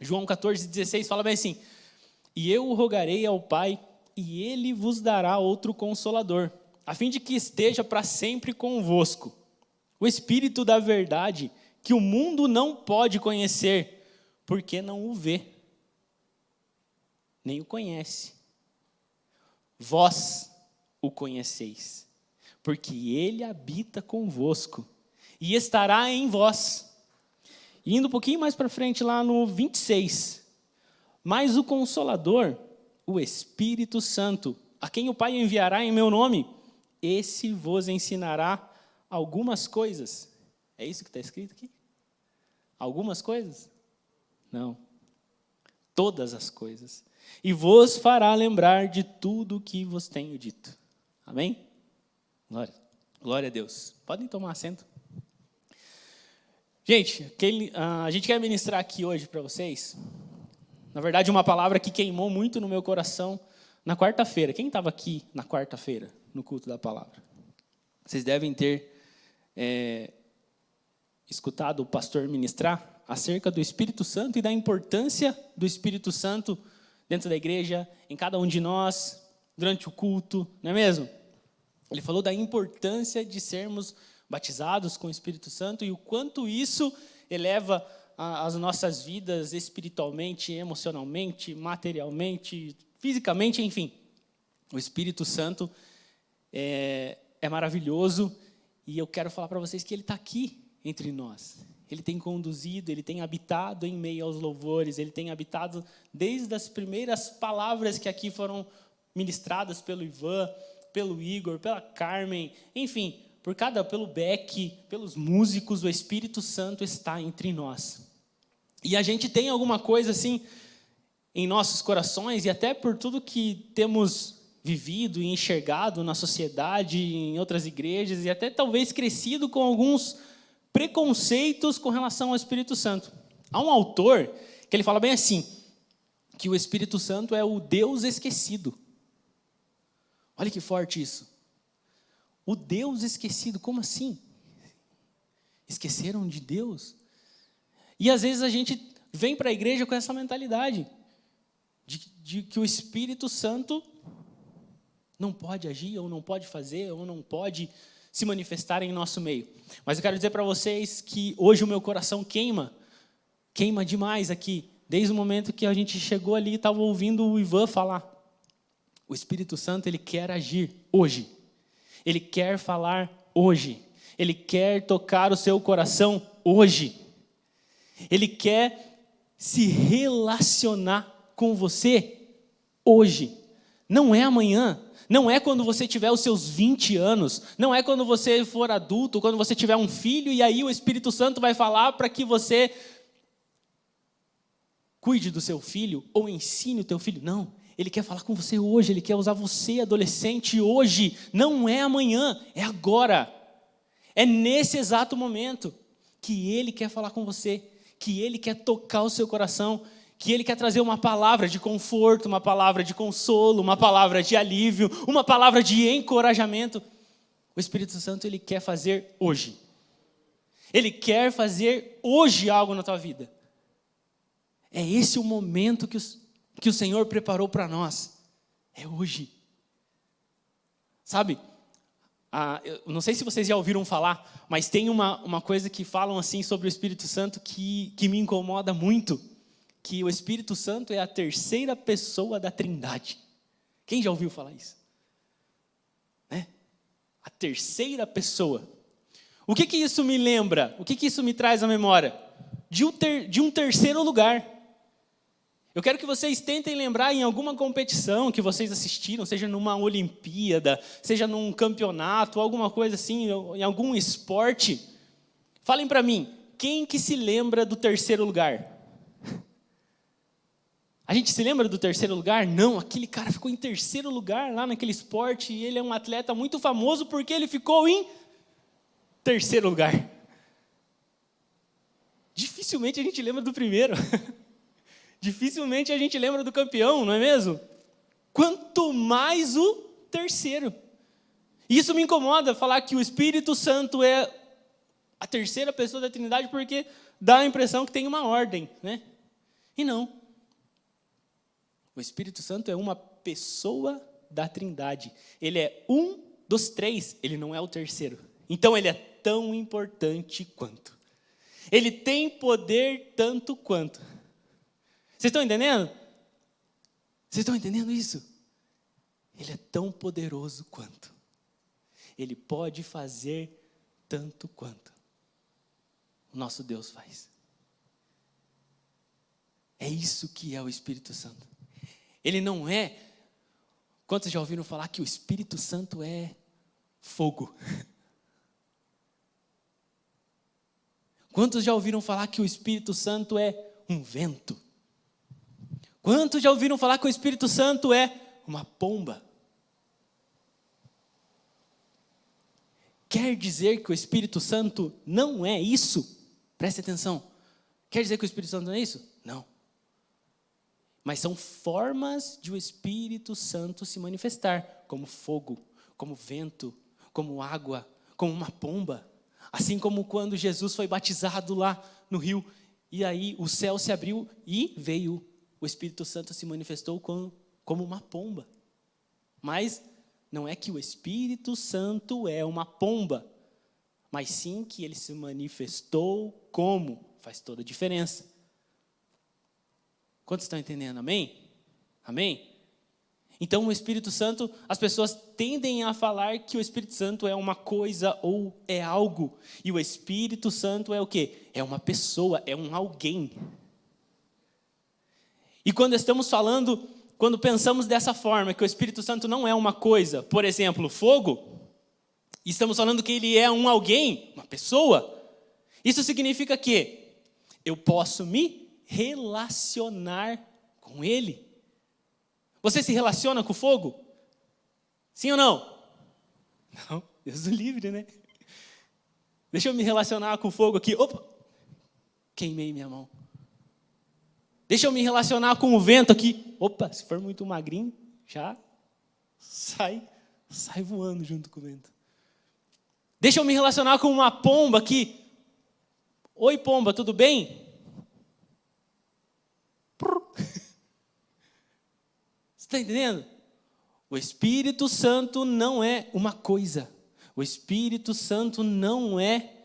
João 14,16 fala bem assim: e eu o rogarei ao Pai, e ele vos dará outro Consolador, a fim de que esteja para sempre convosco. O Espírito da verdade, que o mundo não pode conhecer, porque não o vê, nem o conhece. Vós o conheceis, porque ele habita convosco e estará em vós. E indo um pouquinho mais para frente, lá no 26. Mas o Consolador, o Espírito Santo, a quem o Pai enviará em meu nome, esse vos ensinará algumas coisas. É isso que está escrito aqui? Algumas coisas? Não. Todas as coisas. E vos fará lembrar de tudo o que vos tenho dito. Amém? Glória a Deus. Podem tomar assento. Gente, a gente quer ministrar aqui hoje para vocês, na verdade, uma palavra que queimou muito no meu coração na quarta-feira. Quem estava aqui na quarta-feira, no culto da palavra? Vocês devem ter escutado o pastor ministrar acerca do Espírito Santo e da importância do Espírito Santo dentro da igreja, em cada um de nós, durante o culto, não é mesmo? Ele falou da importância de sermos batizados com o Espírito Santo e o quanto isso eleva as nossas vidas espiritualmente, emocionalmente, materialmente, fisicamente, enfim. O Espírito Santo é maravilhoso e eu quero falar para vocês que ele está aqui entre nós. Ele tem conduzido, ele tem habitado em meio aos louvores, ele tem habitado desde as primeiras palavras que aqui foram ministradas pelo Ivan, pelo Igor, pela Carmen, enfim, pelo Beck, pelos músicos, o Espírito Santo está entre nós. E a gente tem alguma coisa assim em nossos corações, e até por tudo que temos vivido e enxergado na sociedade, em outras igrejas, e até talvez crescido com alguns preconceitos com relação ao Espírito Santo. Há um autor que ele fala bem assim, que o Espírito Santo é o Deus esquecido. Olha que forte isso. O Deus esquecido, como assim? Esqueceram de Deus? E às vezes a gente vem para a igreja com essa mentalidade de que o Espírito Santo não pode agir, ou não pode fazer, ou não pode se manifestar em nosso meio. Mas eu quero dizer para vocês que hoje o meu coração queima demais aqui, desde o momento que a gente chegou ali e estava ouvindo o Ivan falar. O Espírito Santo, ele quer agir hoje. Ele quer falar hoje. Ele quer tocar o seu coração hoje. Ele quer se relacionar com você hoje. Não é amanhã. Não é quando você tiver os seus 20 anos. Não é quando você for adulto, quando você tiver um filho, e aí o Espírito Santo vai falar para que você cuide do seu filho ou ensine o teu filho. Não. Ele quer falar com você hoje, ele quer usar você, adolescente, hoje. Não é amanhã, é agora. É nesse exato momento que ele quer falar com você, que ele quer tocar o seu coração, que ele quer trazer uma palavra de conforto, uma palavra de consolo, uma palavra de alívio, uma palavra de encorajamento. O Espírito Santo, ele quer fazer hoje. Ele quer fazer hoje algo na tua vida. É esse o momento que o Senhor preparou para nós. É hoje. Sabe, eu não sei se vocês já ouviram falar, mas tem uma coisa que falam assim sobre o Espírito Santo que me incomoda muito, que o Espírito Santo é a terceira pessoa da Trindade. Quem já ouviu falar isso? Né? A terceira pessoa. O que isso me lembra? O que isso me traz à memória? De um terceiro lugar. Eu quero que vocês tentem lembrar em alguma competição que vocês assistiram, seja numa Olimpíada, seja num campeonato, alguma coisa assim, em algum esporte. Falem para mim, quem que se lembra do terceiro lugar? A gente se lembra do terceiro lugar? Não, aquele cara ficou em terceiro lugar lá naquele esporte e ele é um atleta muito famoso porque ele ficou em terceiro lugar. Dificilmente a gente lembra do primeiro. Dificilmente a gente lembra do campeão, não é mesmo? Quanto mais o terceiro. Isso me incomoda, falar que o Espírito Santo é a terceira pessoa da Trindade, porque dá a impressão que tem uma ordem, né? E não. O Espírito Santo é uma pessoa da Trindade. Ele é um dos três, ele não é o terceiro. Então ele é tão importante quanto. Ele tem poder tanto quanto. Vocês estão entendendo? Vocês estão entendendo isso? Ele é tão poderoso quanto. Ele pode fazer tanto quanto o nosso Deus faz. É isso que é o Espírito Santo. Ele não é... Quantos já ouviram falar que o Espírito Santo é fogo? Quantos já ouviram falar que o Espírito Santo é um vento? Quantos já ouviram falar que o Espírito Santo é uma pomba? Quer dizer que o Espírito Santo não é isso? Preste atenção. Quer dizer que o Espírito Santo não é isso? Não. Mas são formas de o Espírito Santo se manifestar, como fogo, como vento, como água, como uma pomba. Assim como quando Jesus foi batizado lá no rio, e aí o céu se abriu e veio, o Espírito Santo se manifestou como uma pomba. Mas não é que o Espírito Santo é uma pomba, mas sim que ele se manifestou como, faz toda a diferença. Quantos estão entendendo? Amém? Amém? Então o Espírito Santo, as pessoas tendem a falar que o Espírito Santo é uma coisa ou é algo. E o Espírito Santo é o quê? É uma pessoa, é um alguém. E quando estamos falando, quando pensamos dessa forma, que o Espírito Santo não é uma coisa, por exemplo, fogo, e estamos falando que ele é um alguém, uma pessoa, isso significa que eu posso me relacionar com ele. Você se relaciona com o fogo? Sim ou não? Não, Deus o livre, né? Deixa eu me relacionar com o fogo aqui. Opa! Queimei minha mão. Deixa eu me relacionar com o vento aqui. Opa, se for muito magrinho, já sai voando junto com o vento. Deixa eu me relacionar com uma pomba aqui. Oi, pomba, tudo bem? Você está entendendo? O Espírito Santo não é uma coisa. O Espírito Santo não é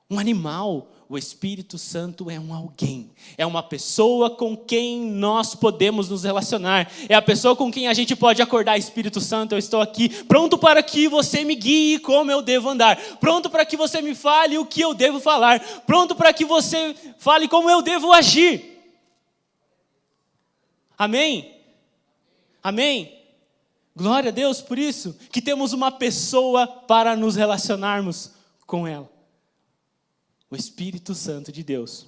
um animal. O Espírito Santo é um alguém. É uma pessoa com quem nós podemos nos relacionar. É a pessoa com quem a gente pode acordar. Espírito Santo, eu estou aqui, pronto para que você me guie como eu devo andar. Pronto para que você me fale o que eu devo falar. Pronto para que você fale como eu devo agir. Amém? Amém? Glória a Deus por isso, que temos uma pessoa para nos relacionarmos com ela. O Espírito Santo de Deus.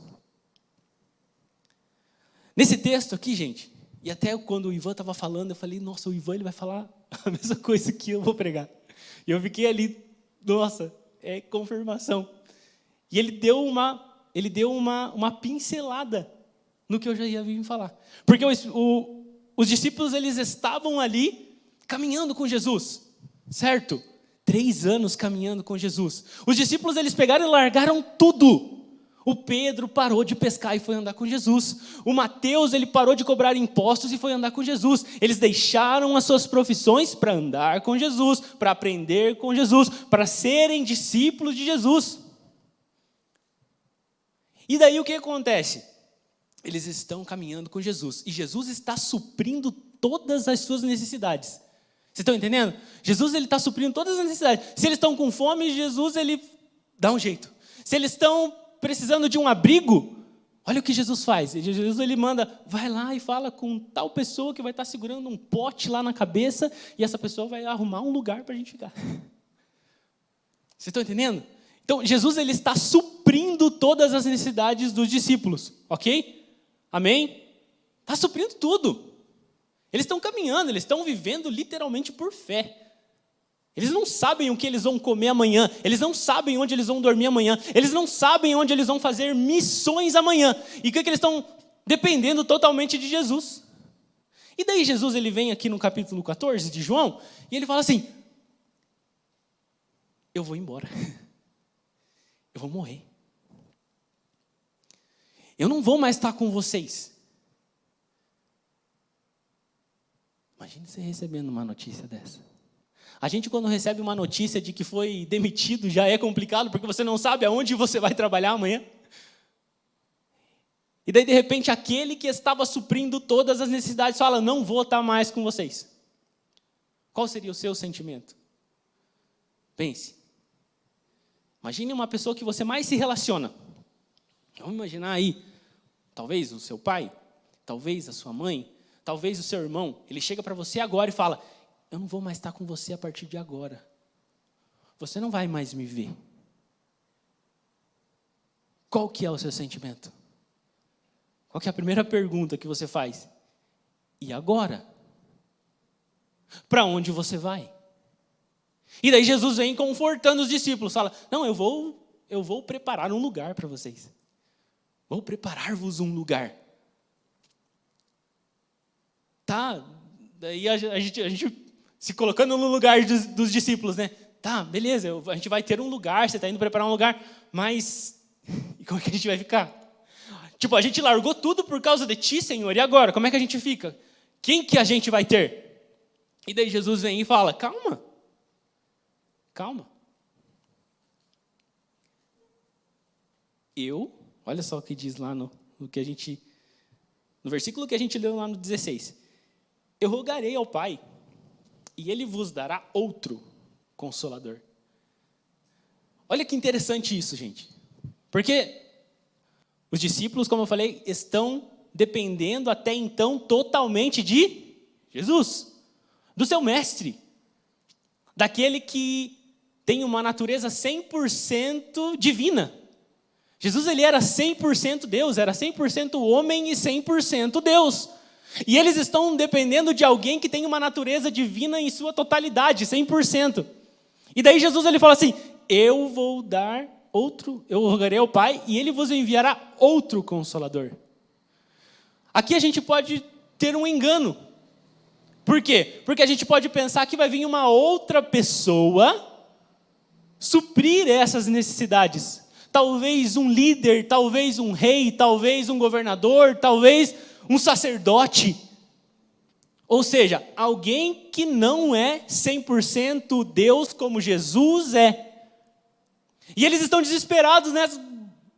Nesse texto aqui, gente, e até quando o Ivan estava falando, eu falei, nossa, o Ivan ele vai falar a mesma coisa que eu vou pregar. E eu fiquei ali, nossa, é confirmação. E ele deu uma pincelada no que eu já ia vir falar. Porque os discípulos, eles estavam ali caminhando com Jesus, certo? 3 anos caminhando com Jesus. Os discípulos, eles pegaram e largaram tudo. O Pedro parou de pescar e foi andar com Jesus. O Mateus, ele parou de cobrar impostos e foi andar com Jesus. Eles deixaram as suas profissões para andar com Jesus, para aprender com Jesus, para serem discípulos de Jesus. E daí o que acontece? Eles estão caminhando com Jesus. E Jesus está suprindo todas as suas necessidades. Vocês estão entendendo? Jesus, ele está suprindo todas as necessidades. Se eles estão com fome, Jesus, ele dá um jeito. Se eles estão precisando de um abrigo, olha o que Jesus faz. Jesus, ele manda, vai lá e fala com tal pessoa que vai estar segurando um pote lá na cabeça e essa pessoa vai arrumar um lugar para a gente ficar. Vocês estão entendendo? Então, Jesus, ele está suprindo todas as necessidades dos discípulos, ok? Amém? Está suprindo tudo. Eles estão caminhando, eles estão vivendo literalmente por fé. Eles não sabem o que eles vão comer amanhã. Eles não sabem onde eles vão dormir amanhã. Eles não sabem onde eles vão fazer missões amanhã. E o que eles estão dependendo totalmente de Jesus. E daí Jesus, ele vem aqui no capítulo 14 de João, e ele fala assim, eu vou embora. Eu vou morrer. Eu não vou mais estar com vocês. Imagina você recebendo uma notícia dessa. A gente, quando recebe uma notícia de que foi demitido, já é complicado, porque você não sabe aonde você vai trabalhar amanhã. E daí, de repente, aquele que estava suprindo todas as necessidades fala, não vou estar mais com vocês. Qual seria o seu sentimento? Pense. Imagine uma pessoa que você mais se relaciona. Vamos imaginar aí, talvez o seu pai, talvez a sua mãe, talvez o seu irmão. Ele chega para você agora e fala, eu não vou mais estar com você a partir de agora. Você não vai mais me ver. Qual que é o seu sentimento? Qual que é a primeira pergunta que você faz? E agora? Para onde você vai? E daí Jesus vem confortando os discípulos, fala, não, eu vou preparar um lugar para vocês. Vou preparar-vos um lugar. Tá, daí a gente se colocando no lugar dos discípulos, né? Tá, beleza, a gente vai ter um lugar, você está indo preparar um lugar, mas e como é que a gente vai ficar? Tipo, a gente largou tudo por causa de ti, Senhor, e agora? Como é que a gente fica? Quem que a gente vai ter? E daí Jesus vem e fala, calma. Olha só o que diz lá no versículo que a gente leu lá no 16. Eu rogarei ao Pai, e Ele vos dará outro Consolador. Olha que interessante isso, gente. Porque os discípulos, como eu falei, estão dependendo até então totalmente de Jesus, do seu mestre, daquele que tem uma natureza 100% divina. Jesus, ele era 100% Deus, era 100% homem e 100% Deus. E eles estão dependendo de alguém que tem uma natureza divina em sua totalidade, 100%. E daí Jesus, ele fala assim, eu rogarei ao Pai e Ele vos enviará outro Consolador. Aqui a gente pode ter um engano. Por quê? Porque a gente pode pensar que vai vir uma outra pessoa suprir essas necessidades. Talvez um líder, talvez um rei, talvez um governador, talvez um sacerdote. Ou seja, alguém que não é 100% Deus como Jesus é. E eles estão desesperados, né?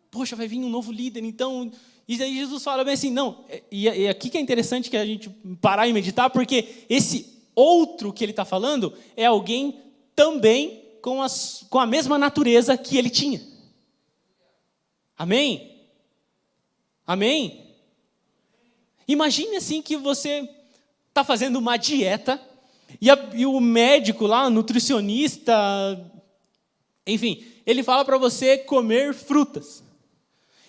Poxa, vai vir um novo líder, então... E aí Jesus fala bem assim, não, e aqui que é interessante que a gente parar e meditar, porque esse outro que ele está falando é alguém também com a mesma natureza que ele tinha. Amém? Amém? Imagine assim que você está fazendo uma dieta e o médico lá, o nutricionista, enfim, ele fala para você comer frutas.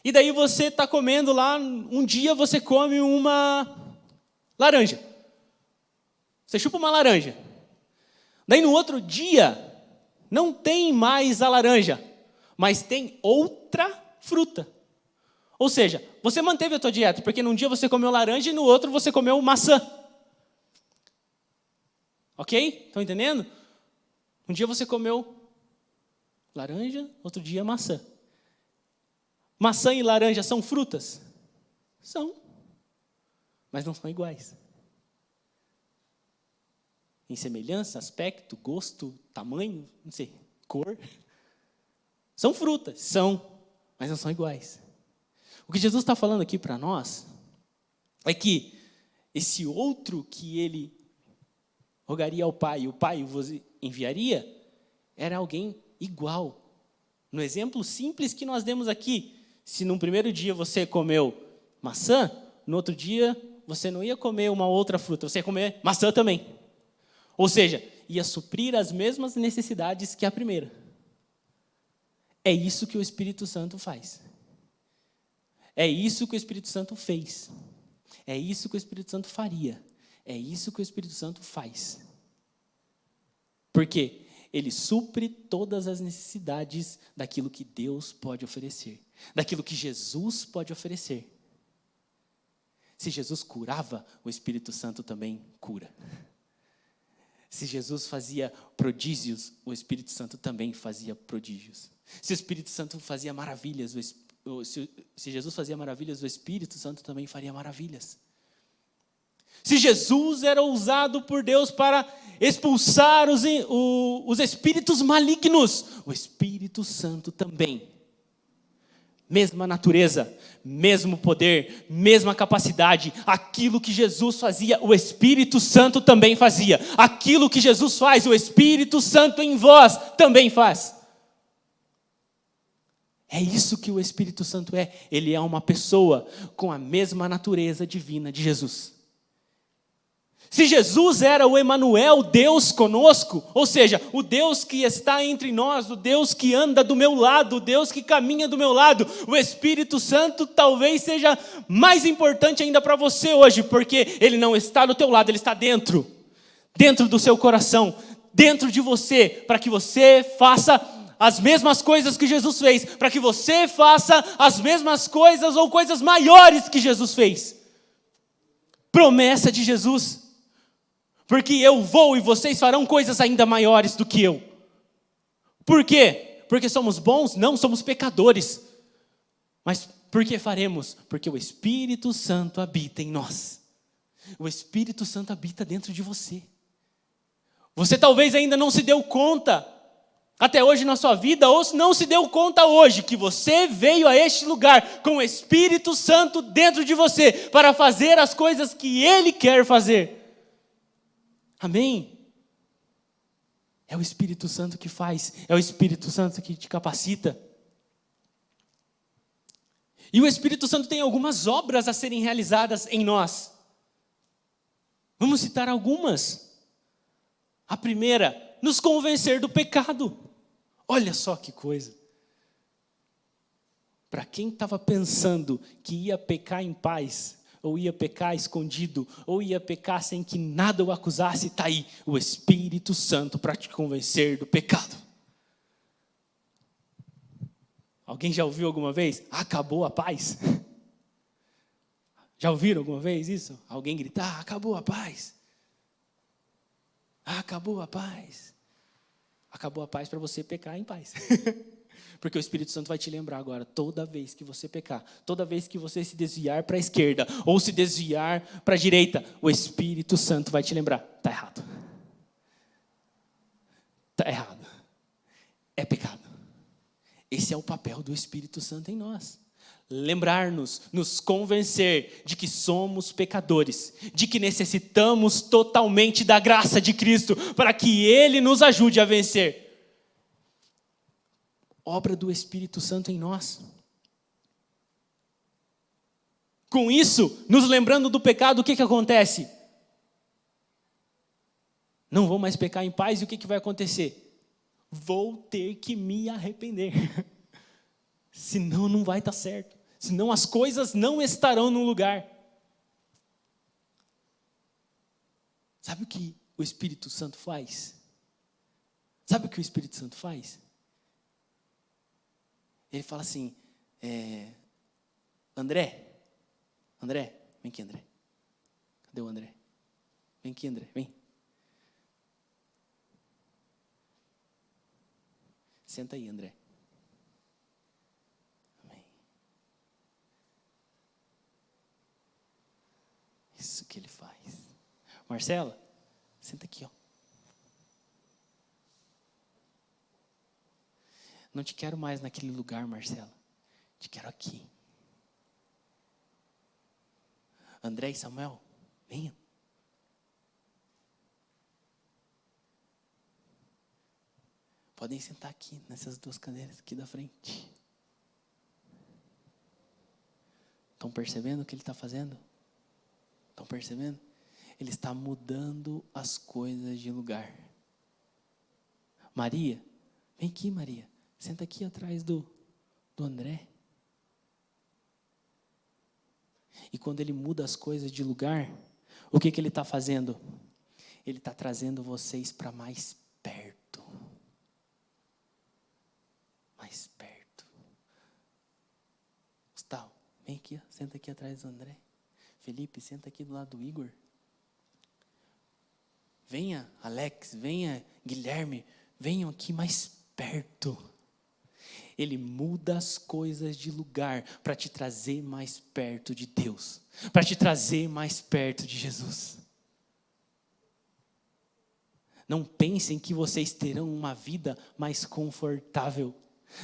E daí você está comendo lá, um dia você come uma laranja. Você chupa uma laranja. Daí no outro dia, não tem mais a laranja, mas tem outra fruta. Ou seja, você manteve a tua dieta, porque num dia você comeu laranja e no outro você comeu maçã. Ok? Estão entendendo? Um dia você comeu laranja, outro dia maçã. Maçã e laranja são frutas? São. Mas não são iguais. Em semelhança, aspecto, gosto, tamanho, não sei, cor. São frutas, mas não são iguais. O que Jesus está falando aqui para nós é que esse outro que ele rogaria ao Pai, e o Pai vos enviaria, era alguém igual. No exemplo simples que nós demos aqui, se no primeiro dia você comeu maçã, no outro dia você não ia comer uma outra fruta, você ia comer maçã também. Ou seja, ia suprir as mesmas necessidades que a primeira. É isso que o Espírito Santo faz. É isso que o Espírito Santo fez. É isso que o Espírito Santo faria. É isso que o Espírito Santo faz. Porque ele supre todas as necessidades daquilo que Deus pode oferecer. Daquilo que Jesus pode oferecer. Se Jesus curava, o Espírito Santo também cura. Se Jesus fazia prodígios, o Espírito Santo também fazia prodígios. Se o Espírito Santo fazia maravilhas, se Jesus fazia maravilhas, o Espírito Santo também faria maravilhas. Se Jesus era usado por Deus para expulsar os espíritos malignos, o Espírito Santo também. Mesma natureza, mesmo poder, mesma capacidade. Aquilo que Jesus fazia, o Espírito Santo também fazia. Aquilo que Jesus faz, o Espírito Santo em vós também faz. É isso que o Espírito Santo é. Ele é uma pessoa com a mesma natureza divina de Jesus. Se Jesus era o Emanuel, Deus conosco, ou seja, o Deus que está entre nós, o Deus que anda do meu lado, o Deus que caminha do meu lado, o Espírito Santo talvez seja mais importante ainda para você hoje, porque ele não está do teu lado, ele está dentro do seu coração, dentro de você, para que você faça as mesmas coisas que Jesus fez, para que você faça as mesmas coisas ou coisas maiores que Jesus fez. Promessa de Jesus. Porque eu vou e vocês farão coisas ainda maiores do que eu. Por quê? Porque somos bons? Não, somos pecadores. Mas por que faremos? Porque o Espírito Santo habita em nós. O Espírito Santo habita dentro de você. Você talvez ainda não se deu conta, até hoje na sua vida, ou não se deu conta hoje, que você veio a este lugar com o Espírito Santo dentro de você, para fazer as coisas que Ele quer fazer. Amém? É o Espírito Santo que faz, é o Espírito Santo que te capacita. E o Espírito Santo tem algumas obras a serem realizadas em nós. Vamos citar algumas. A primeira, nos convencer do pecado. Olha só que coisa. Para quem estava pensando que ia pecar em paz, ou ia pecar escondido, ou ia pecar sem que nada o acusasse, está aí o Espírito Santo para te convencer do pecado. Alguém já ouviu alguma vez? Acabou a paz. Já ouviram alguma vez isso? Alguém gritar, acabou a paz. Acabou a paz. Acabou a paz para você pecar em paz. Porque o Espírito Santo vai te lembrar agora, toda vez que você pecar, toda vez que você se desviar para a esquerda, ou se desviar para a direita, o Espírito Santo vai te lembrar, está errado. Está errado. É pecado. Esse é o papel do Espírito Santo em nós. Lembrar-nos, nos convencer de que somos pecadores, de que necessitamos totalmente da graça de Cristo, para que Ele nos ajude a vencer. Obra do Espírito Santo em nós. Com isso, nos lembrando do pecado, o que acontece? Não vou mais pecar em paz, e o que vai acontecer? Vou ter que me arrepender. Senão não vai estar certo. Senão as coisas não estarão no lugar. Sabe o que o Espírito Santo faz? Sabe o que o Espírito Santo faz? Ele fala assim, André, vem aqui, André. Cadê o André? Vem aqui, André, vem. Senta aí, André. Amém. Isso que ele faz. Marcela, senta aqui, ó. Não te quero mais naquele lugar, Marcela. Te quero aqui. André e Samuel, venham. Podem sentar aqui, nessas duas cadeiras aqui da frente. Estão percebendo o que ele está fazendo? Estão percebendo? Ele está mudando as coisas de lugar. Maria, vem aqui, Maria. Senta aqui atrás do André. E quando ele muda as coisas de lugar, o que ele está fazendo? Ele está trazendo vocês para mais perto. Mais perto. Gustavo, vem aqui, ó, senta aqui atrás do André. Felipe, senta aqui do lado do Igor. Venha, Alex, venha, Guilherme, venham aqui mais perto. Ele muda as coisas de lugar para te trazer mais perto de Deus, para te trazer mais perto de Jesus. Não pensem que vocês terão uma vida mais confortável.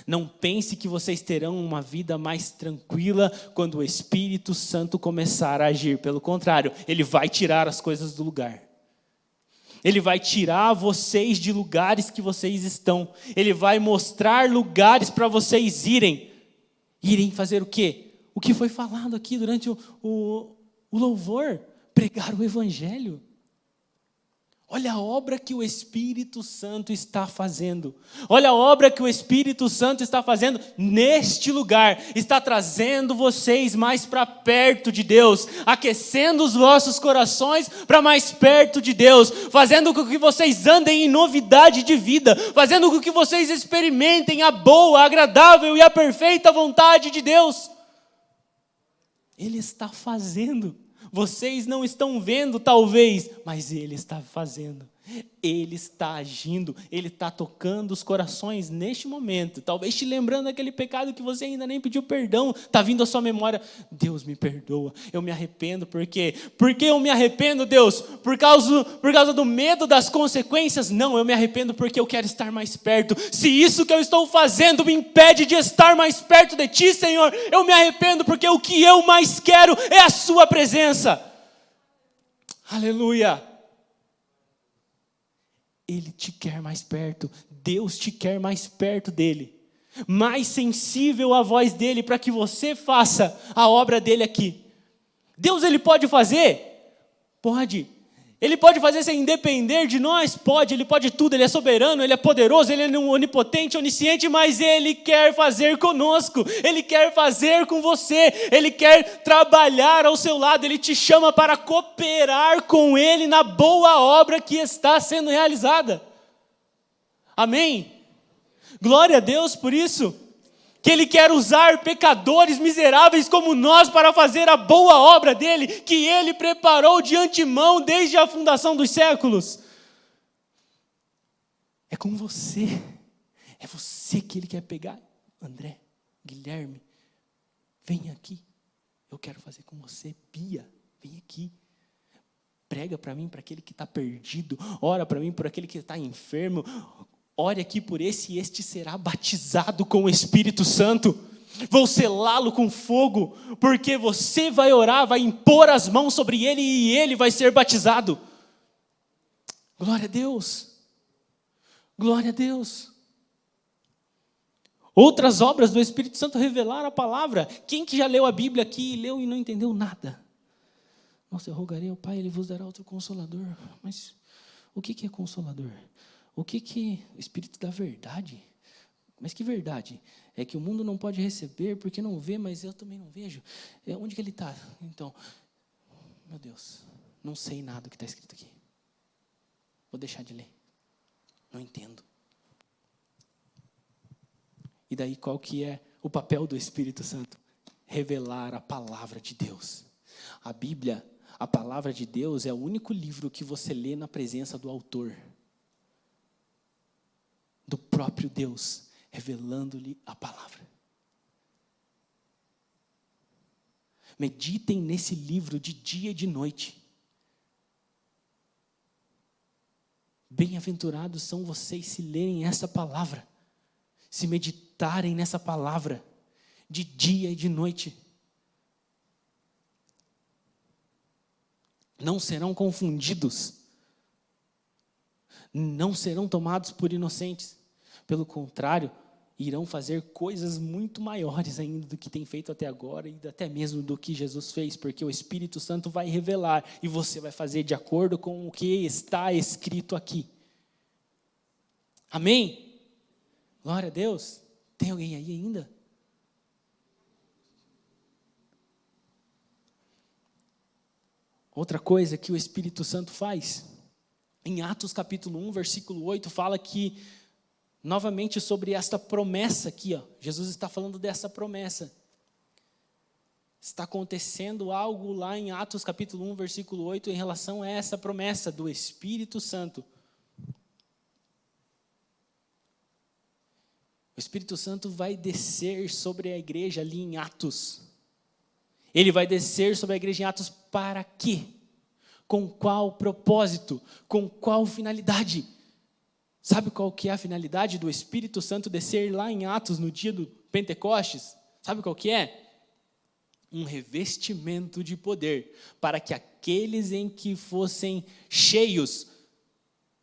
Não pense que vocês terão uma vida mais tranquila quando o Espírito Santo começar a agir. Pelo contrário, ele vai tirar as coisas do lugar. Ele vai tirar vocês de lugares que vocês estão. Ele vai mostrar lugares para vocês irem. Irem fazer o quê? O que foi falado aqui durante o louvor. Pregar o Evangelho. Olha a obra que o Espírito Santo está fazendo. Olha a obra que o Espírito Santo está fazendo neste lugar. Está trazendo vocês mais para perto de Deus. Aquecendo os vossos corações para mais perto de Deus. Fazendo com que vocês andem em novidade de vida. Fazendo com que vocês experimentem a boa, a agradável e a perfeita vontade de Deus. Ele está fazendo. Vocês não estão vendo, talvez, mas Ele está fazendo. Ele está agindo, Ele está tocando os corações neste momento. Talvez te lembrando daquele pecado que você ainda nem pediu perdão. Está vindo à sua memória. Deus me perdoa, eu me arrependo. Por quê? Por que eu me arrependo, Deus? Por causa do medo das consequências? Não, eu me arrependo porque eu quero estar mais perto. Se isso que eu estou fazendo me impede de estar mais perto de Ti, Senhor, eu me arrependo porque o que eu mais quero é a Sua presença. Aleluia. Ele te quer mais perto, Deus te quer mais perto dele, mais sensível à voz dele, para que você faça a obra dele aqui. Deus, ele pode fazer? Pode. Ele pode fazer sem depender de nós? Pode, ele pode tudo, ele é soberano, ele é poderoso, ele é onipotente, onisciente, mas ele quer fazer conosco, ele quer fazer com você, ele quer trabalhar ao seu lado, ele te chama para cooperar com ele na boa obra que está sendo realizada. Amém? Glória a Deus por isso. Que Ele quer usar pecadores miseráveis como nós para fazer a boa obra dEle, que Ele preparou de antemão desde a fundação dos séculos. É com você, é você que Ele quer pegar. André, Guilherme, vem aqui, eu quero fazer com você. Bia, vem aqui. Prega para mim, para aquele que está perdido, ora para mim, por aquele que está enfermo. Ore aqui por esse e este será batizado com o Espírito Santo. Vou selá-lo com fogo, porque você vai orar, vai impor as mãos sobre ele e ele vai ser batizado. Glória a Deus. Glória a Deus. Outras obras do Espírito Santo revelaram a palavra. Quem que já leu a Bíblia aqui, leu e não entendeu nada? Nossa, eu rogarei ao Pai, Ele vos dará outro Consolador. Mas o que é Consolador? O que é o Espírito da verdade? Mas que verdade? É que o mundo não pode receber porque não vê, mas eu também não vejo. Onde que ele está? Então, meu Deus, não sei nada do que está escrito aqui. Vou deixar de ler. Não entendo. E daí qual que é o papel do Espírito Santo? Revelar a palavra de Deus. A Bíblia, a palavra de Deus, é o único livro que você lê na presença do autor. Do próprio Deus, revelando-lhe a palavra. Meditem nesse livro de dia e de noite. Bem-aventurados são vocês se lerem essa palavra, se meditarem nessa palavra, de dia e de noite. Não serão confundidos. Não serão tomados por inocentes. Pelo contrário, irão fazer coisas muito maiores ainda do que tem feito até agora e até mesmo do que Jesus fez, porque o Espírito Santo vai revelar e você vai fazer de acordo com o que está escrito aqui. Amém? Glória a Deus. Tem alguém aí ainda? Outra coisa que o Espírito Santo faz, em Atos capítulo 1, versículo 8, fala que, novamente sobre esta promessa aqui, Jesus está falando dessa promessa. Está acontecendo algo lá em Atos capítulo 1, versículo 8, em relação a essa promessa do Espírito Santo. O Espírito Santo vai descer sobre a igreja ali em Atos. Ele vai descer sobre a igreja em Atos para quê? Com qual propósito? Com qual finalidade? Sabe qual que é a finalidade do Espírito Santo descer lá em Atos no dia do Pentecostes? Sabe qual que é? Um revestimento de poder, para que aqueles em que fossem cheios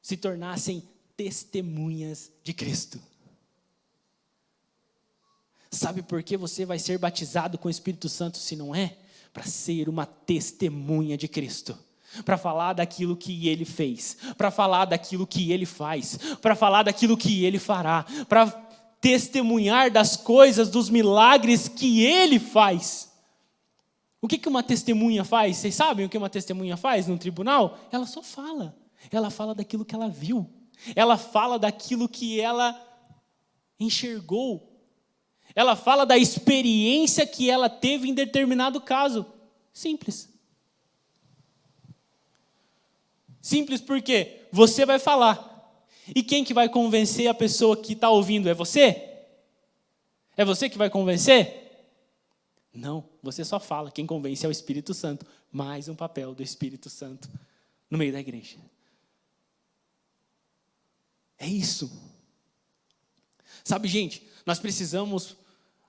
se tornassem testemunhas de Cristo. Sabe por que você vai ser batizado com o Espírito Santo se não é? Para ser uma testemunha de Cristo. Para falar daquilo que Ele fez. Para falar daquilo que Ele faz. Para falar daquilo que Ele fará. Para testemunhar das coisas, dos milagres que Ele faz. O que uma testemunha faz? Vocês sabem o que uma testemunha faz no tribunal? Ela só fala. Ela fala daquilo que ela viu. Ela fala daquilo que ela enxergou. Ela fala da experiência que ela teve em determinado caso. Simples. Simples porque você vai falar. E quem que vai convencer a pessoa que está ouvindo? É você? É você que vai convencer? Não, você só fala. Quem convence é o Espírito Santo. Mais um papel do Espírito Santo no meio da igreja. É isso. Sabe, gente, nós precisamos,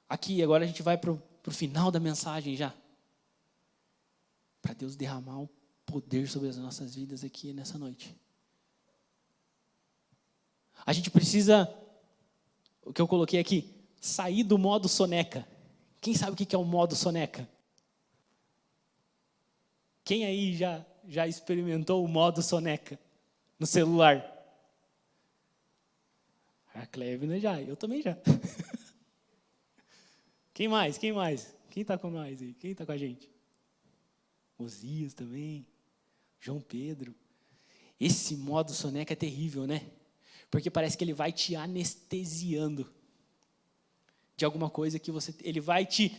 aqui, agora a gente vai para o final da mensagem já, para Deus derramar um poder sobre as nossas vidas aqui nessa noite. A gente precisa, o que eu coloquei aqui, sair do modo soneca. Quem sabe o que é o modo soneca? Quem aí já experimentou o modo soneca no celular? A Clevina já, eu também já. Quem mais? Quem está com nós aí? Quem está com a gente? Osias também. João Pedro. Esse modo soneca é terrível, né? Porque parece que ele vai te anestesiando de alguma coisa que ele vai te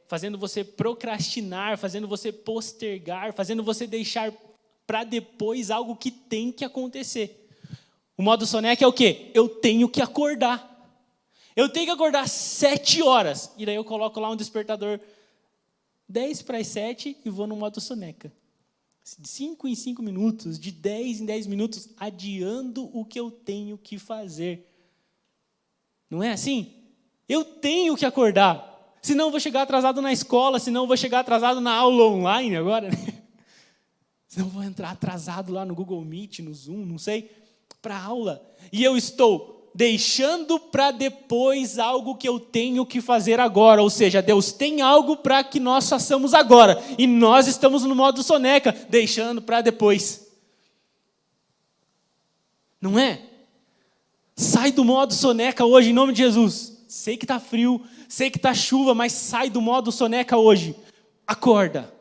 fazendo você procrastinar, fazendo você postergar, fazendo você deixar para depois algo que tem que acontecer. O modo soneca é o quê? Eu tenho que acordar. Eu tenho que acordar 7 horas. E daí eu coloco lá um despertador 10 para as 7 e vou no modo soneca. De 5 em 5 minutos, de 10 em 10 minutos, adiando o que eu tenho que fazer. Não é assim? Eu tenho que acordar. Senão eu vou chegar atrasado na escola, senão eu vou chegar atrasado na aula online agora. Né? Senão eu vou entrar atrasado lá no Google Meet, no Zoom, não sei, para a aula. E eu estou deixando para depois algo que eu tenho que fazer agora. Ou seja, Deus tem algo para que nós façamos agora. E nós estamos no modo soneca, deixando para depois. Não é? Sai do modo soneca hoje, em nome de Jesus. Sei que está frio, sei que está chuva, mas sai do modo soneca hoje. Acorda.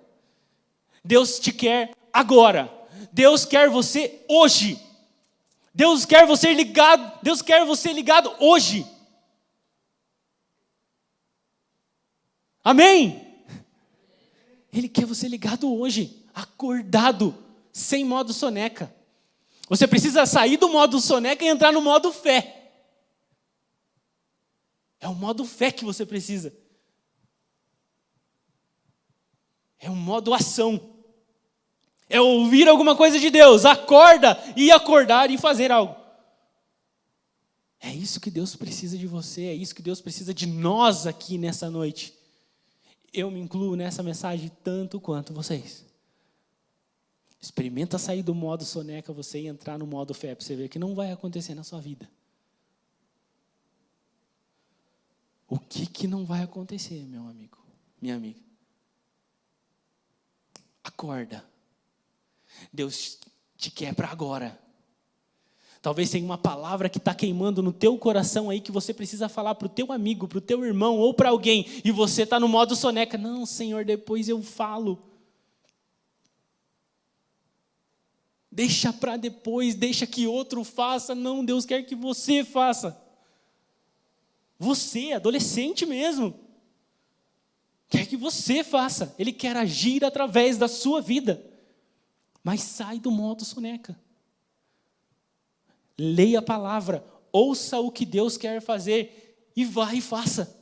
Deus te quer agora. Deus quer você hoje. Deus quer você ligado hoje. Amém? Ele quer você ligado hoje, acordado, sem modo soneca. Você precisa sair do modo soneca e entrar no modo fé. É o modo fé que você precisa. É um modo ação. É ouvir alguma coisa de Deus. Acorda e acordar e fazer algo. É isso que Deus precisa de você. É isso que Deus precisa de nós aqui nessa noite. Eu me incluo nessa mensagem tanto quanto vocês. Experimenta sair do modo soneca você e entrar no modo fé para você ver que não vai acontecer na sua vida. O que não vai acontecer, meu amigo, minha amiga? Acorda. Deus te quer para agora. Talvez tenha uma palavra que está queimando no teu coração aí que você precisa falar para o teu amigo, para o teu irmão ou para alguém. E você está no modo soneca. Não, Senhor, depois eu falo. Deixa para depois, deixa que outro faça. Não, Deus quer que você faça. Você, adolescente mesmo, quer que você faça. Ele quer agir através da sua vida. Mas sai do modo soneca. Leia a palavra, ouça o que Deus quer fazer e vá e faça.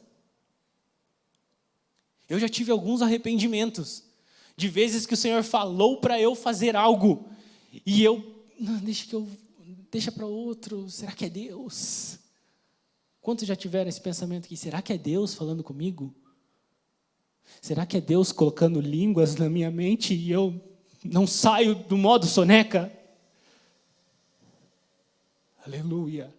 Eu já tive alguns arrependimentos de vezes que o Senhor falou para eu fazer algo e eu, não, deixa para outro, será que é Deus? Quantos já tiveram esse pensamento aqui? Será que é Deus falando comigo? Será que é Deus colocando línguas na minha mente e eu não saio do modo soneca? Aleluia.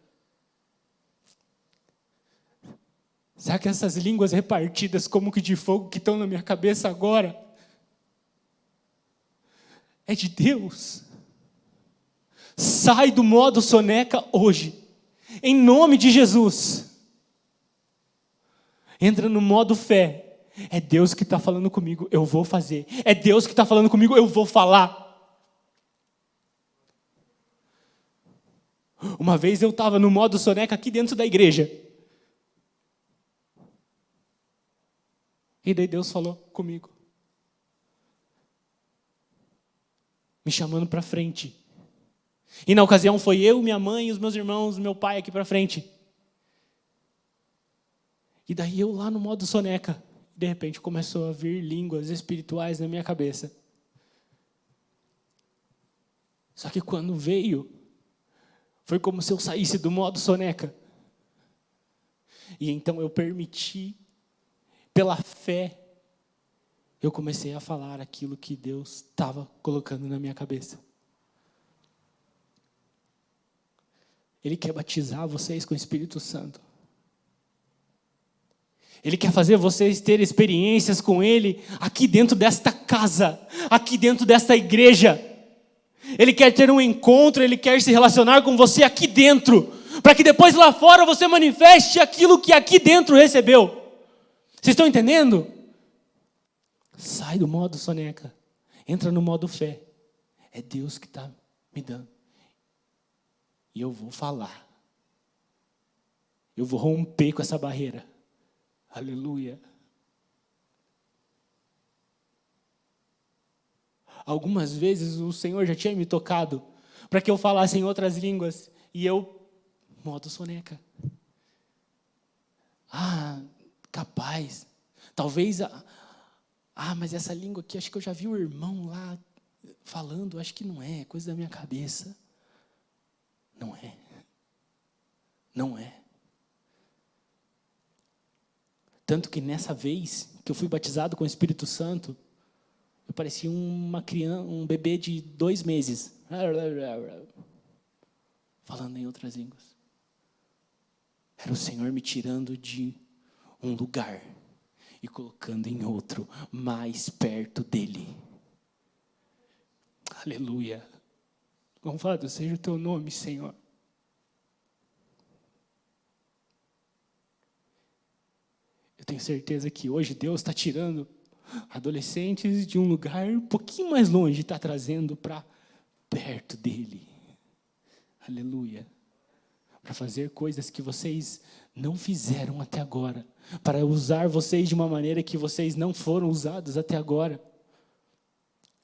Será que essas línguas repartidas como que de fogo que estão na minha cabeça agora é de Deus? Sai do modo soneca hoje, em nome de Jesus. Entra no modo fé. É Deus que está falando comigo, eu vou fazer. É Deus que está falando comigo, eu vou falar. Uma vez eu estava no modo soneca aqui dentro da igreja. E daí Deus falou comigo, me chamando para frente. E na ocasião foi eu, minha mãe, os meus irmãos, meu pai aqui para frente. E daí eu lá no modo soneca, de repente começou a vir línguas espirituais na minha cabeça. Só que quando veio, foi como se eu saísse do modo soneca. E então eu permiti, pela fé, eu comecei a falar aquilo que Deus estava colocando na minha cabeça. Ele quer batizar vocês com o Espírito Santo. Ele quer fazer vocês terem experiências com Ele aqui dentro desta casa, aqui dentro desta igreja. Ele quer ter um encontro, Ele quer se relacionar com você aqui dentro, para que depois lá fora você manifeste aquilo que aqui dentro recebeu. Vocês estão entendendo? Sai do modo soneca, entra no modo fé. É Deus que está me dando. E eu vou falar. Eu vou romper com essa barreira. Aleluia. Algumas vezes o Senhor já tinha me tocado para que eu falasse em outras línguas. E eu, modo soneca. Capaz. Talvez, mas essa língua aqui, acho que eu já vi o irmão lá falando, acho que não é coisa da minha cabeça. Não é. Não é. Tanto que nessa vez que eu fui batizado com o Espírito Santo, eu parecia uma criança, um bebê de 2 meses. Falando em outras línguas. Era o Senhor me tirando de um lugar e colocando em outro, mais perto dEle. Aleluia. Louvado seja o teu nome, Senhor. Eu tenho certeza que hoje Deus está tirando adolescentes de um lugar um pouquinho mais longe, está trazendo para perto dEle. Aleluia. Para fazer coisas que vocês não fizeram até agora. Para usar vocês de uma maneira que vocês não foram usados até agora.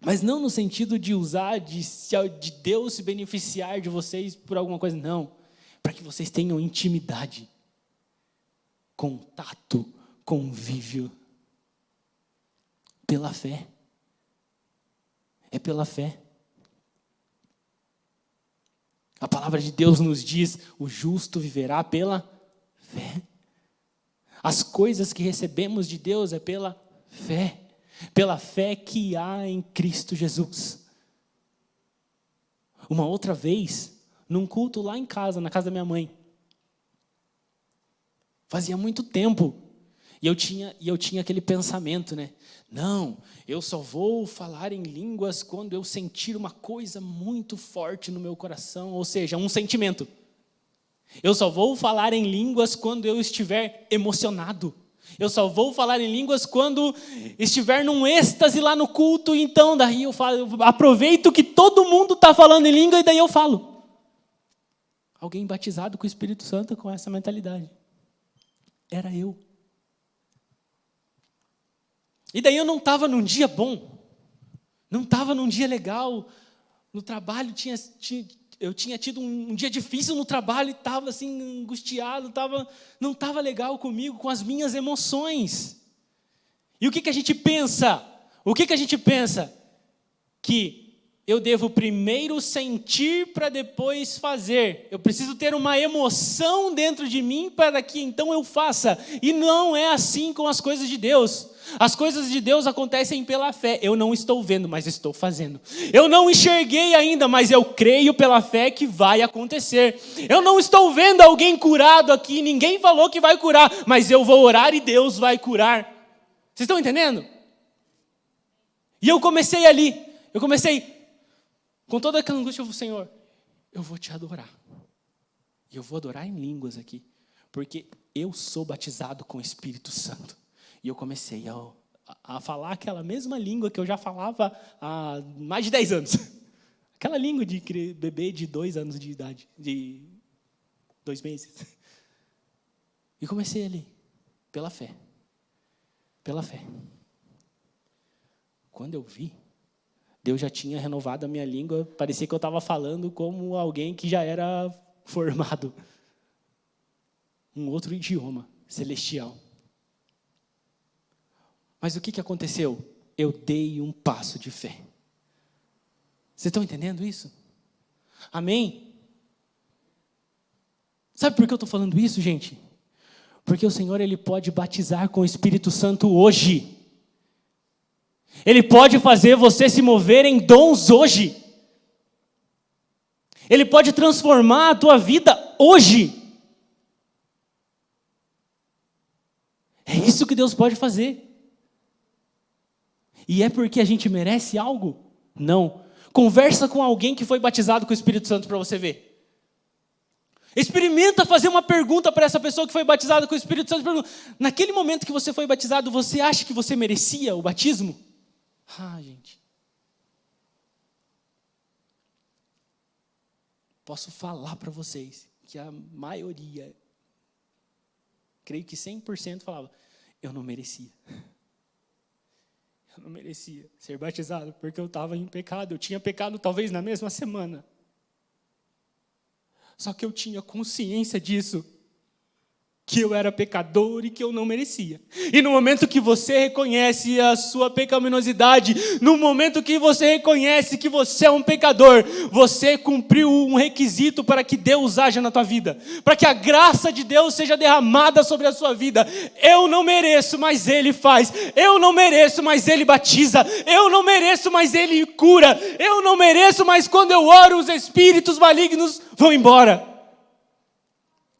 Mas não no sentido de usar, de Deus se beneficiar de vocês por alguma coisa, não. Para que vocês tenham intimidade, contato, convívio. Pela fé. É pela fé. A palavra de Deus nos diz, o justo viverá pela fé. As coisas que recebemos de Deus é pela fé. Pela fé que há em Cristo Jesus. Uma outra vez, num culto lá em casa, na casa da minha mãe. Fazia muito tempo. E eu tinha aquele pensamento, né? Não, eu só vou falar em línguas quando eu sentir uma coisa muito forte no meu coração, ou seja, um sentimento. Eu só vou falar em línguas quando eu estiver emocionado. Eu só vou falar em línguas quando estiver num êxtase lá no culto, então daí eu falo, eu aproveito que todo mundo está falando em língua e daí eu falo. Alguém batizado com o Espírito Santo com essa mentalidade. Era eu. E daí eu não estava num dia bom, não estava num dia legal, no trabalho eu tinha tido um dia difícil no trabalho e estava assim, angustiado, não estava legal comigo, com as minhas emoções. E o que a gente pensa? O que a gente pensa? Que eu devo primeiro sentir para depois fazer. Eu preciso ter uma emoção dentro de mim para que então eu faça. E não é assim com as coisas de Deus. As coisas de Deus acontecem pela fé. Eu não estou vendo, mas estou fazendo. Eu não enxerguei ainda, mas eu creio pela fé que vai acontecer. Eu não estou vendo alguém curado aqui, ninguém falou que vai curar, mas eu vou orar e Deus vai curar. Vocês estão entendendo? E eu comecei ali, com toda aquela angústia, eu falei, Senhor, eu vou te adorar. E eu vou adorar em línguas aqui, porque eu sou batizado com o Espírito Santo. E eu comecei a falar aquela mesma língua que eu já falava há mais de 10 anos. Aquela língua de bebê de 2 anos de idade, de 2 meses. E comecei ali, pela fé. Pela fé. Quando eu vi, Deus já tinha renovado a minha língua, parecia que eu estava falando como alguém que já era formado. Um outro idioma celestial. Mas o que aconteceu? Eu dei um passo de fé. Vocês estão entendendo isso? Amém? Sabe por que eu estou falando isso, gente? Porque o Senhor, Ele pode batizar com o Espírito Santo hoje. Ele pode fazer você se mover em dons hoje. Ele pode transformar a tua vida hoje. É isso que Deus pode fazer. E é porque a gente merece algo? Não. Conversa com alguém que foi batizado com o Espírito Santo para você ver. Experimenta fazer uma pergunta para essa pessoa que foi batizada com o Espírito Santo. Pergunta, naquele momento que você foi batizado, você acha que você merecia o batismo? Gente. Posso falar para vocês que a maioria, creio que 100% falava, eu não merecia. Eu não merecia ser batizado porque eu estava em pecado. Eu tinha pecado talvez na mesma semana. Só que eu tinha consciência disso. Que eu era pecador e que eu não merecia. E no momento que você reconhece a sua pecaminosidade, no momento que você reconhece que você é um pecador, você cumpriu um requisito para que Deus haja na tua vida, para que a graça de Deus seja derramada sobre a sua vida. Eu não mereço, mas Ele faz. Eu não mereço, mas Ele batiza. Eu não mereço, mas Ele cura. Eu não mereço, mas quando eu oro, os espíritos malignos vão embora.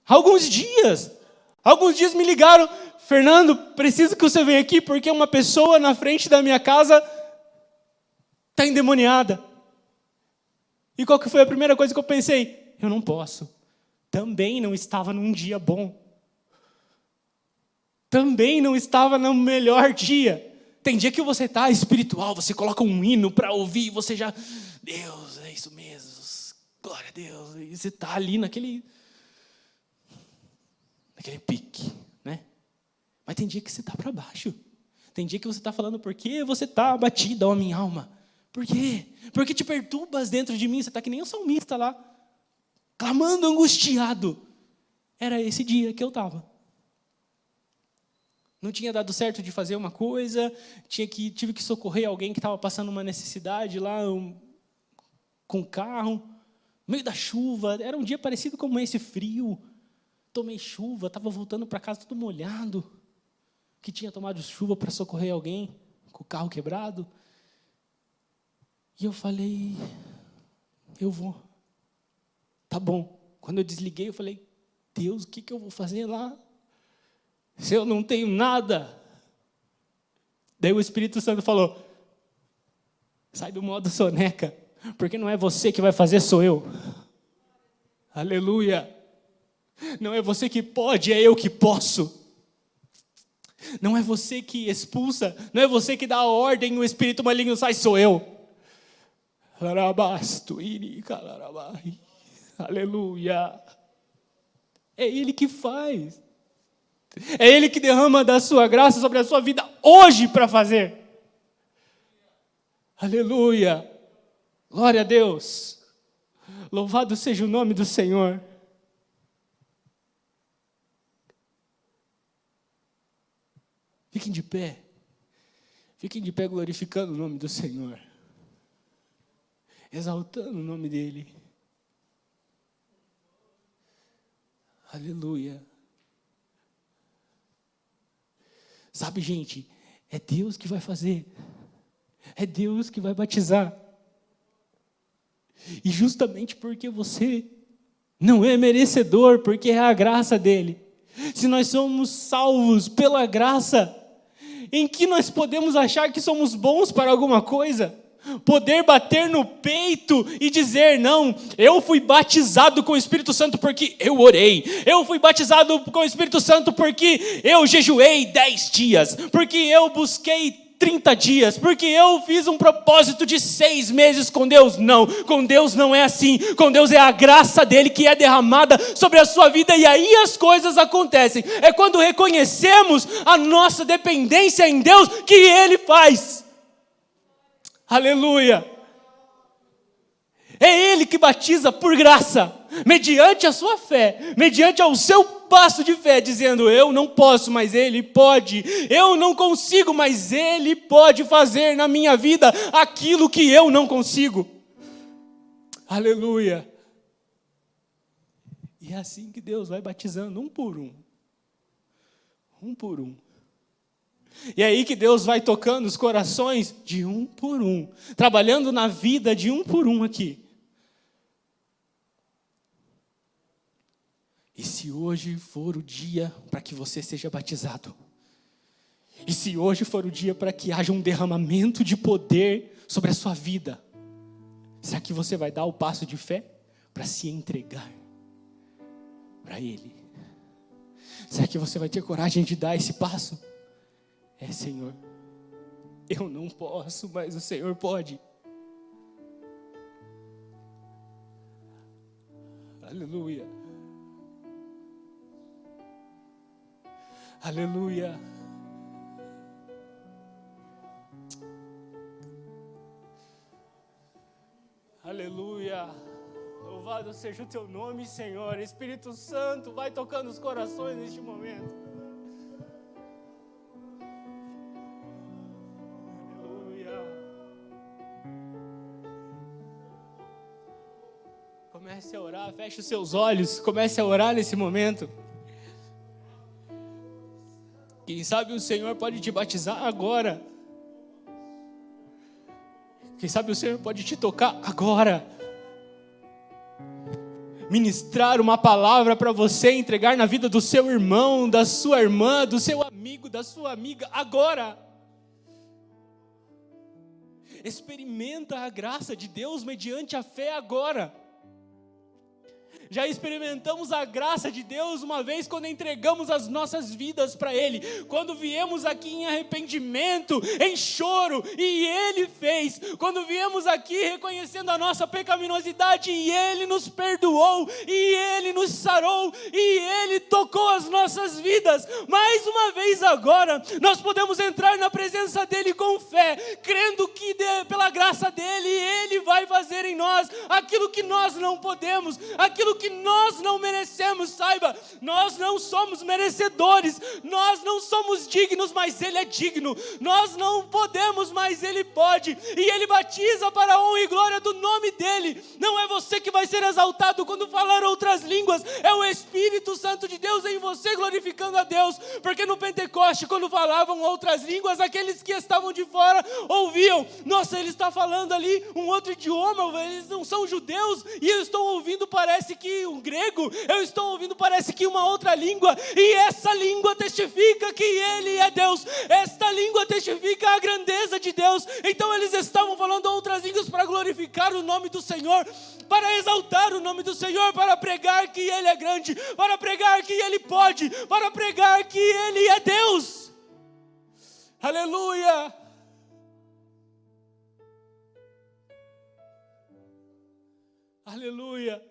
Alguns dias me ligaram, Fernando, preciso que você venha aqui porque uma pessoa na frente da minha casa está endemoniada. E qual que foi a primeira coisa que eu pensei? Eu não posso. Também não estava num dia bom. Também não estava no melhor dia. Tem dia que você está espiritual, você coloca um hino para ouvir e você já... Deus, é isso mesmo, glória a Deus. E você está ali naquele pique, né? Mas tem dia que você está para baixo. Tem dia que você está falando, por que você está abatida, ó minha alma? Por quê? Porque te perturbas dentro de mim. Você está que nem um salmista lá, clamando angustiado. Era esse dia que eu estava. Não tinha dado certo de fazer uma coisa, tive que socorrer alguém que estava passando uma necessidade lá, com carro, no meio da chuva. Era um dia parecido como esse, frio. Tomei chuva, estava voltando para casa todo molhado, que tinha tomado chuva para socorrer alguém com o carro quebrado. E eu falei, eu vou. Tá bom. Quando eu desliguei, eu falei, Deus, o que eu vou fazer lá? Se eu não tenho nada. Daí o Espírito Santo falou, sai do modo soneca, porque não é você que vai fazer, sou eu. Aleluia. Não é você que pode, é eu que posso. Não é você que expulsa, não é você que dá a ordem, o espírito maligno sai, sou eu. Aleluia. É Ele que faz. É Ele que derrama da sua graça sobre a sua vida hoje para fazer. Aleluia. Glória a Deus. Louvado seja o nome do Senhor. Fiquem de pé. Fiquem de pé glorificando o nome do Senhor. Exaltando o nome dEle. Aleluia. Sabe, gente, é Deus que vai fazer. É Deus que vai batizar. E justamente porque você não é merecedor, porque é a graça dEle. Se nós somos salvos pela graça, em que nós podemos achar que somos bons para alguma coisa? Poder bater no peito e dizer, não, eu fui batizado com o Espírito Santo porque eu orei. Eu fui batizado com o Espírito Santo porque eu jejuei 10 dias. Porque eu busquei 30 dias. Porque eu fiz um propósito de 6 meses com Deus. Não, com Deus não é assim. Com Deus é a graça dEle que é derramada sobre a sua vida. E aí as coisas acontecem. É quando reconhecemos a nossa dependência em Deus que Ele faz. Aleluia! É Ele que batiza por graça, mediante a sua fé, mediante ao seu passo de fé, dizendo, eu não posso, mas Ele pode, eu não consigo, mas Ele pode fazer na minha vida aquilo que eu não consigo. Aleluia! E é assim que Deus vai batizando, um por um. Um por um. E é aí que Deus vai tocando os corações de um por um, trabalhando na vida de um por um aqui. E se hoje for o dia para que você seja batizado, e se hoje for o dia para que haja um derramamento de poder sobre a sua vida, será que você vai dar o passo de fé para se entregar para Ele? Será que você vai ter coragem de dar esse passo? É, Senhor, eu não posso, mas o Senhor pode. Aleluia. Aleluia. Aleluia. Louvado seja o teu nome, Senhor. Espírito Santo, vai tocando os corações neste momento. Comece a orar, feche os seus olhos, comece a orar nesse momento. Quem sabe o Senhor pode te batizar agora. Quem sabe o Senhor pode te tocar agora. Ministrar uma palavra para você entregar na vida do seu irmão, da sua irmã, do seu amigo, da sua amiga, agora. Experimenta a graça de Deus mediante a fé agora. Já experimentamos a graça de Deus uma vez quando entregamos as nossas vidas para Ele. Quando viemos aqui em arrependimento, em choro, e Ele fez. Quando viemos aqui reconhecendo a nossa pecaminosidade, e Ele nos perdoou, e Ele nos sarou, e Ele tocou as nossas vidas. Mais uma vez agora, nós podemos entrar na presença dEle com fé, crendo que pela graça dEle, Ele vai fazer em nós aquilo que nós não podemos, aquilo que nós não merecemos. Saiba, nós não somos merecedores, nós não somos dignos, mas Ele é digno. Nós não podemos, mas Ele pode, e Ele batiza para a honra e glória do nome dEle. Não é você que vai ser exaltado quando falar outras línguas, é o Espírito Santo de Deus em você glorificando a Deus, porque no Pentecoste, quando falavam outras línguas, aqueles que estavam de fora ouviam, nossa, ele está falando ali um outro idioma, eles não são judeus, e eu estou ouvindo, parece que um grego, eu estou ouvindo, parece que uma outra língua, e essa língua testifica que Ele é Deus, esta língua testifica a grandeza de Deus. Então eles estavam falando outras línguas para glorificar o nome do Senhor, para exaltar o nome do Senhor, para pregar que Ele é grande, para pregar que Ele pode, para pregar que Ele é Deus. Aleluia. Aleluia.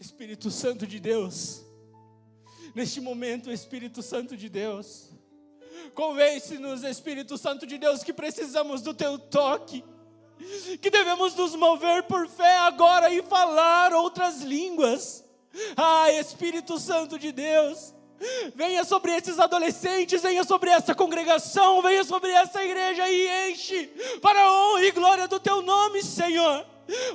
Espírito Santo de Deus, neste momento, Espírito Santo de Deus, convence-nos, Espírito Santo de Deus, que precisamos do Teu toque. que devemos nos mover por fé agora e falar outras línguas. Espírito Santo de Deus, venha sobre esses adolescentes, venha sobre essa congregação, venha sobre essa igreja e enche para a honra e glória do Teu nome, Senhor,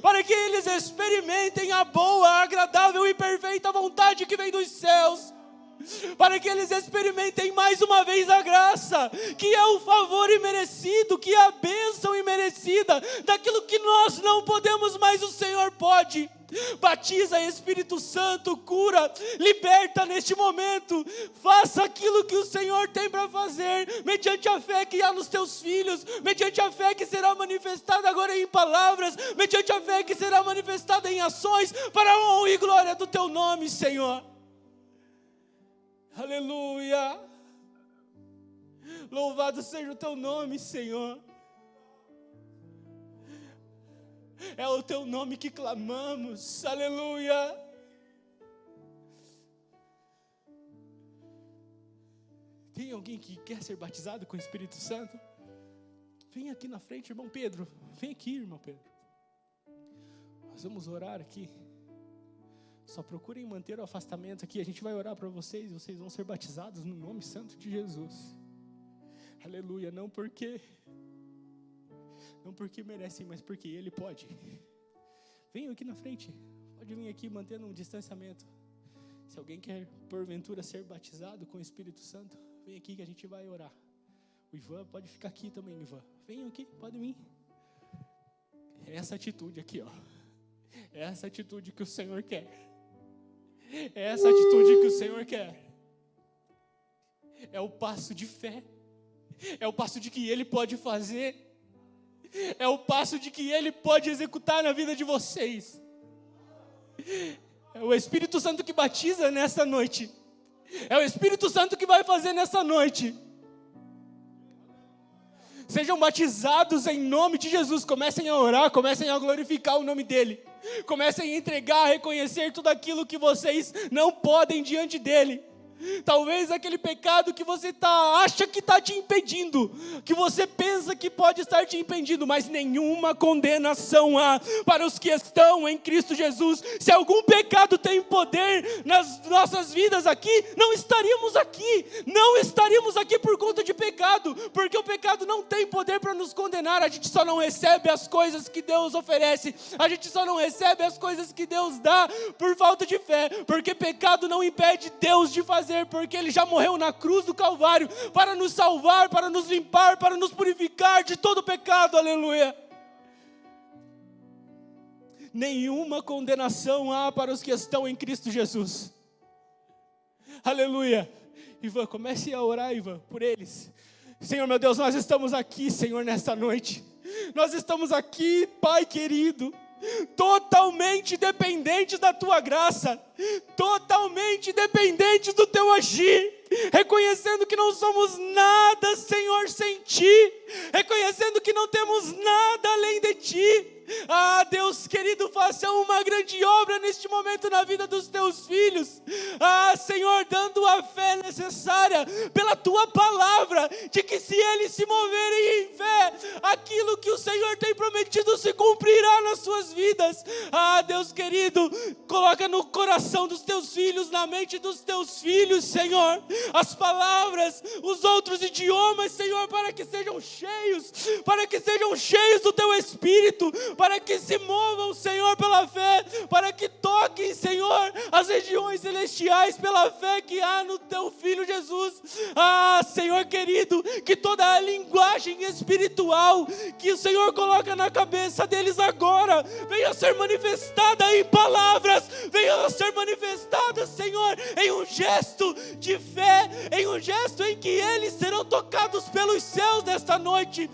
para que eles experimentem a boa, agradável e perfeita vontade que vem dos céus, para que eles experimentem mais uma vez a graça, que é o favor imerecido, que é a bênção imerecida, daquilo que nós não podemos, mas o Senhor pode. Batiza, Espírito Santo, cura, liberta neste momento, faça aquilo que o Senhor tem para fazer, mediante a fé que há nos Teus filhos, mediante a fé que será manifestada agora em palavras, mediante a fé que será manifestada em ações, para a honra e glória do Teu nome, Senhor. Aleluia, louvado seja o Teu nome, Senhor. É o Teu nome que clamamos, aleluia. Tem alguém que quer ser batizado com o Espírito Santo? Vem aqui na frente, irmão Pedro. Vem aqui, irmão Pedro. Nós vamos orar aqui. Só procurem manter o afastamento aqui. A gente vai orar para vocês e vocês vão ser batizados no nome santo de Jesus. Aleluia, não porque merecem, mas porque Ele pode. Venham aqui na frente. Pode vir aqui mantendo um distanciamento. Se alguém quer porventura ser batizado com o Espírito Santo, vem aqui que a gente vai orar. O Ivan pode ficar aqui também, Ivan. Venham aqui, pode vir. É essa atitude aqui, ó. É essa atitude que o Senhor quer. É essa atitude que o Senhor quer. É o passo de fé. É o passo de que Ele pode fazer. É o passo de que Ele pode executar na vida de vocês. É o Espírito Santo que batiza nessa noite. É o Espírito Santo que vai fazer nessa noite. Sejam batizados em nome de Jesus. Comecem a orar, comecem a glorificar o nome dEle. Comecem a entregar, a reconhecer tudo aquilo que vocês não podem diante dEle. Talvez aquele pecado que você acha que está te impedindo, que você pensa que pode estar te impedindo, mas nenhuma condenação há para os que estão em Cristo Jesus. Se algum pecado tem poder nas nossas vidas aqui, não estaríamos aqui por conta de pecado, porque o pecado não tem poder para nos condenar. A gente só não recebe as coisas que Deus oferece, a gente só não recebe as coisas que Deus dá por falta de fé, porque pecado não impede Deus de fazer, porque Ele já morreu na cruz do Calvário para nos salvar, para nos limpar, para nos purificar de todo pecado, aleluia. Nenhuma condenação há para os que estão em Cristo Jesus, aleluia. Ivan, comece a orar, Ivan, por eles. Senhor meu Deus, nós estamos aqui, Senhor, nesta noite, nós estamos aqui, Pai querido, totalmente dependentes da Tua graça, totalmente dependentes do Teu agir, reconhecendo que não somos nada, Senhor, sem Ti, reconhecendo que não temos nada além de Ti. Deus querido, faça uma grande obra neste momento na vida dos Teus filhos. Senhor, dando a fé necessária pela Tua palavra, de que se eles se moverem em fé, aquilo que o Senhor tem prometido se cumprirá nas suas vidas. Deus querido, coloca no coração dos Teus filhos, na mente dos Teus filhos, Senhor, as palavras, os outros idiomas, Senhor, para que sejam cheios do Teu Espírito, para que se movam, Senhor, pela fé, para que toquem, Senhor, as regiões celestiais pela fé que há no Teu Filho Jesus. Senhor querido, que toda a linguagem espiritual que o Senhor coloca na cabeça deles agora, venha a ser manifestada em palavras, venha a ser manifestada, Senhor, em um gesto de fé, em um gesto em que eles serão tocados pelos céus nesta noite.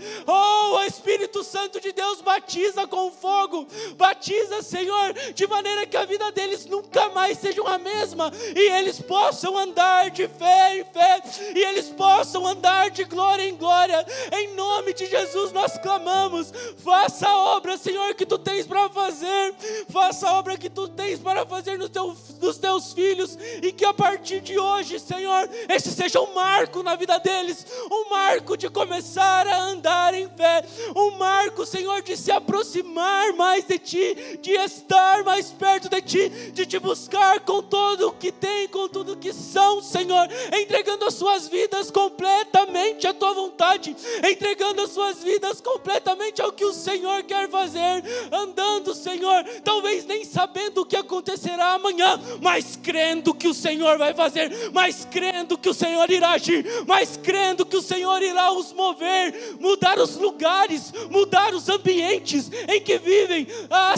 Espírito Santo de Deus, batiza com fogo, batiza, Senhor, de maneira que a vida deles nunca mais sejam a mesma, e eles possam andar de fé em fé, e eles possam andar de glória em glória. Em nome de Jesus nós clamamos: faça a obra, Senhor, que Tu tens para fazer, faça a obra que Tu tens para fazer nos Teus filhos, e que a partir de hoje, Senhor, esse seja um marco na vida deles, um marco de começar a andar em fé, um marco, Senhor, de se aproximar mais de Ti, de estar mais perto de Ti, de Te buscar com todo o que tem, com tudo o que são, Senhor, entregando as suas vidas completamente à Tua vontade, entregando as suas vidas completamente ao que o Senhor quer fazer, andando, Senhor, talvez nem sabendo o que acontecerá amanhã, mas crendo que o Senhor vai fazer, mas crendo que o Senhor irá agir, mas crendo que o Senhor irá os mover, mudar os lugares, mudar os ambientes em que vivem,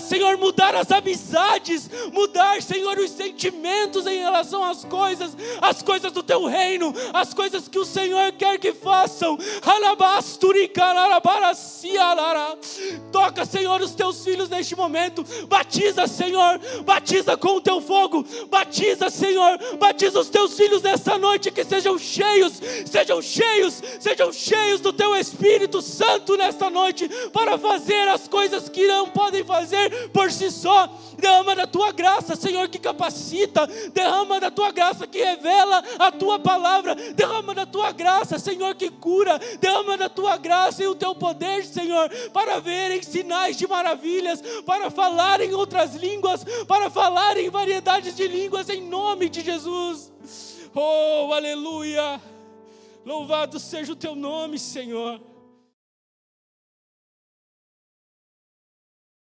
Senhor, mudar as amizades, mudar, Senhor, os sentimentos em relação às coisas do Teu reino, as coisas que o Senhor quer que façam. Toca, Senhor, os Teus filhos neste momento, batiza, Senhor, batiza com o Teu fogo, batiza, Senhor, batiza os Teus filhos nessa noite, que sejam cheios do Teu Espírito Santo nesta noite, para fazer as coisas que não podem fazer por si só. Derrama da Tua graça, Senhor, que capacita, derrama da Tua graça que revela a Tua palavra, derrama da Tua graça, Senhor, que cura, derrama da Tua graça e o Teu poder, Senhor, para verem sinais de maravilhas, para falar em outras línguas, para falar em variedades de línguas, em nome de Jesus. Oh, aleluia! Louvado seja o Teu nome, Senhor.